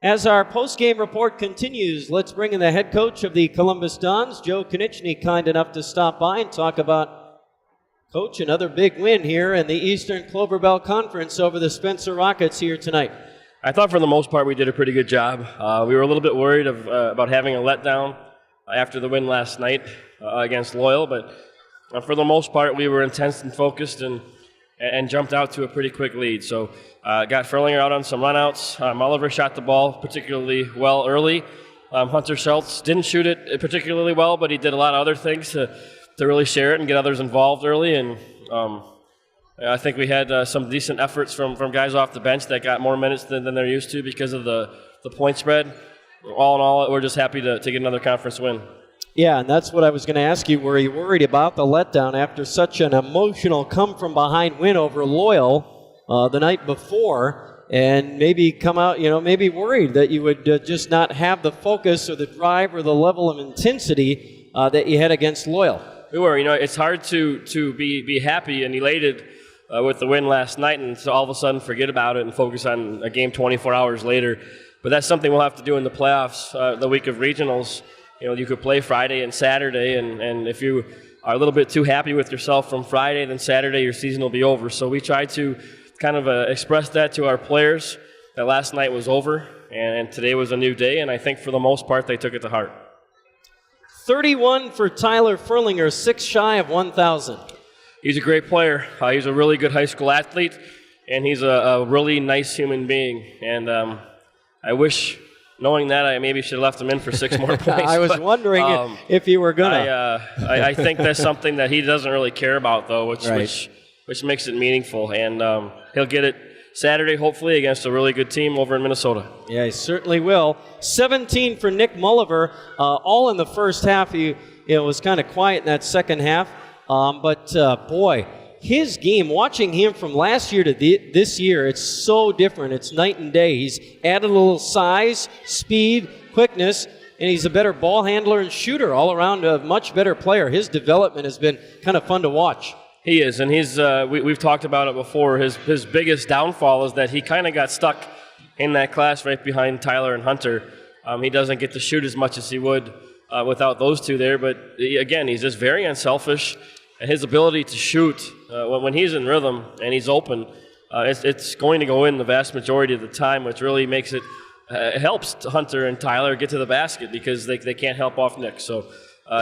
As our post-game report continues, let's bring in the head coach of the Columbus Dons, Joe Konechny, kind enough to stop by and talk about, Coach, another big win here in the Eastern Clover Belt Conference over the Spencer Rockets here tonight. I thought for the most part we did a pretty good job. We were a little bit worried about having a letdown after the win last night against Loyal, but for the most part we were intense and focused and jumped out to a pretty quick lead. So got Furlinger out on some runouts. Oliver shot the ball particularly well early. Hunter Schultz didn't shoot it particularly well, but he did a lot of other things to really share it and get others involved early. And I think we had some decent efforts from guys off the bench that got more minutes than they're used to because of the point spread. All in all, we're just happy to get another conference win. Yeah, and that's what I was going to ask you. Were you worried about the letdown after such an emotional come-from-behind win over Loyal the night before, and maybe come out, maybe worried that you would just not have the focus or the drive or the level of intensity that you had against Loyal? We were. It's hard to be happy and elated with the win last night and to all of a sudden forget about it and focus on a game 24 hours later. But that's something we'll have to do in the playoffs the week of regionals. You could play Friday and Saturday, and if you are a little bit too happy with yourself from Friday, then Saturday your season will be over. So we tried to kind of express that to our players, that last night was over, and today was a new day, and I think for the most part they took it to heart. 31 for Tyler Furlinger, 6 shy of 1,000. He's a great player. He's a really good high school athlete, and he's a really nice human being. And I wish, knowing that, I maybe should have left him in for 6 more points. I was wondering if you were going to. I think that's something that he doesn't really care about, though, which makes it meaningful. And he'll get it Saturday, hopefully, against a really good team over in Minnesota. Yeah, he certainly will. 17 for Nick Mulliver, all in the first half. He was kind of quiet in that second half. But boy, his game, watching him from last year to this year, it's so different. It's night and day. He's added a little size, speed, quickness, and he's a better ball handler and shooter, all around a much better player. His development has been kind of fun to watch. He is, and he's we've talked about it before. His biggest downfall is that he kind of got stuck in that class right behind Tyler and Hunter. He doesn't get to shoot as much as he would without those two there, but again, he's just very unselfish. And his ability to shoot, when he's in rhythm and he's open, it's going to go in the vast majority of the time, which really makes it helps Hunter and Tyler get to the basket because they can't help off Nick. So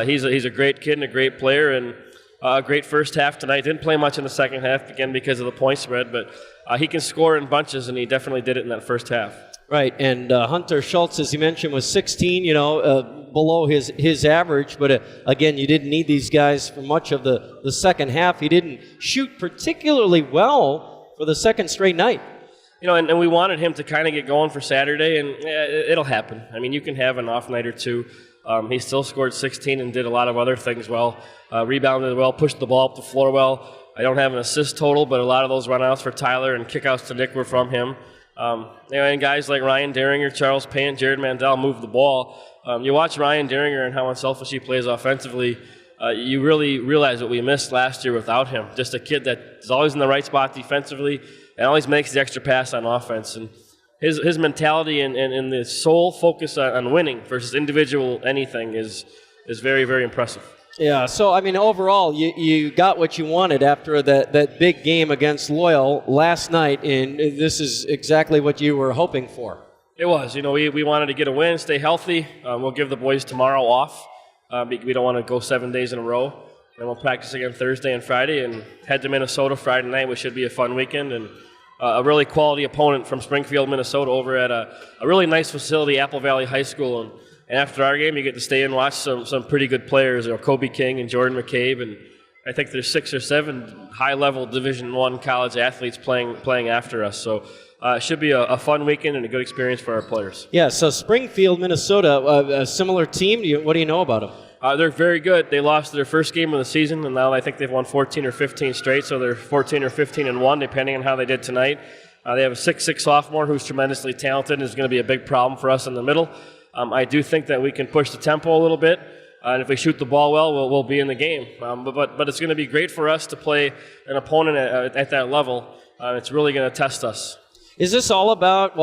he's a great kid and a great player, and a great first half tonight. Didn't play much in the second half, again, because of the point spread, but he can score in bunches, and he definitely did it in that first half. Right, and Hunter Schultz, as you mentioned, was 16, below his average, but again, you didn't need these guys for much of the second half. He didn't shoot particularly well for the second straight night. And we wanted him to kind of get going for Saturday, and it'll happen. I mean, you can have an off night or two. He still scored 16 and did a lot of other things well, rebounded well, pushed the ball up the floor well. I don't have an assist total, but a lot of those runouts for Tyler and kickouts to Nick were from him. And guys like Ryan Deringer, Charles Payne, Jared Mandel move the ball. You watch Ryan Deringer and how unselfish he plays offensively, you really realize what we missed last year without him. Just a kid that is always in the right spot defensively and always makes the extra pass on offense. And his mentality and the sole focus on winning versus individual anything is very, very impressive. Yeah, so, overall, you got what you wanted after that big game against Loyal last night, and this is exactly what you were hoping for. It was. We wanted to get a win, stay healthy. We'll give the boys tomorrow off. We don't want to go 7 days in a row. And we'll practice again Thursday and Friday and head to Minnesota Friday night, which should be a fun weekend. And a really quality opponent from Springfield, Minnesota, over at a really nice facility, Apple Valley High School. And after our game, you get to stay and watch some pretty good players, Kobe King and Jordan McCabe, and I think there's 6 or 7 high-level Division I college athletes playing after us. So it should be a fun weekend and a good experience for our players. Yeah, so Springfield, Minnesota, a similar team. What do you know about them? They're very good. They lost their first game of the season, and now I think they've won 14 or 15 straight, so they're 14 or 15-1, depending on how they did tonight. They have a 6'6" sophomore who's tremendously talented and is going to be a big problem for us in the middle. I do think that we can push the tempo a little bit, and if we shoot the ball well, we'll be in the game. But it's going to be great for us to play an opponent at that level. It's really going to test us. Is this all about,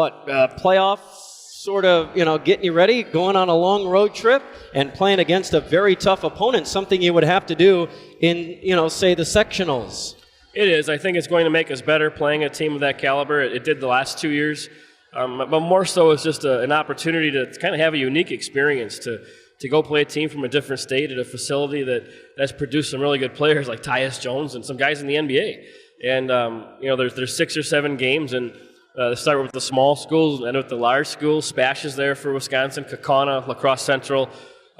playoffs sort of, getting you ready, going on a long road trip and playing against a very tough opponent, something you would have to do in, say, the sectionals. It is. I think it's going to make us better playing a team of that caliber. It did the last 2 years. But more so, it's just an opportunity to kind of have a unique experience to go play a team from a different state at a facility that's produced some really good players like Tyus Jones and some guys in the NBA. And, there's 6 or 7 games, and they start with the small schools and end with the large schools. Spash is there for Wisconsin, Kaukauna, La Crosse Central.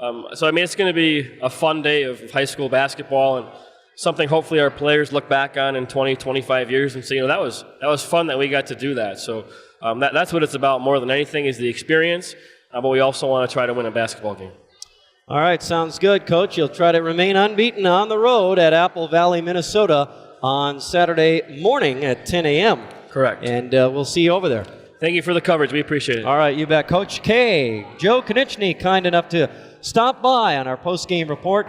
It's going to be a fun day of high school basketball and something hopefully our players look back on in 20, 25 years and say, that was fun that we got to do that. So that's what it's about more than anything is the experience, but we also want to try to win a basketball game. All right, sounds good, Coach. You'll try to remain unbeaten on the road at Apple Valley, Minnesota on Saturday morning at 10 a.m. Correct. And we'll see you over there. Thank you for the coverage. We appreciate it. All right, you bet. Coach K, Joe Konieczny, kind enough to stop by on our post-game report.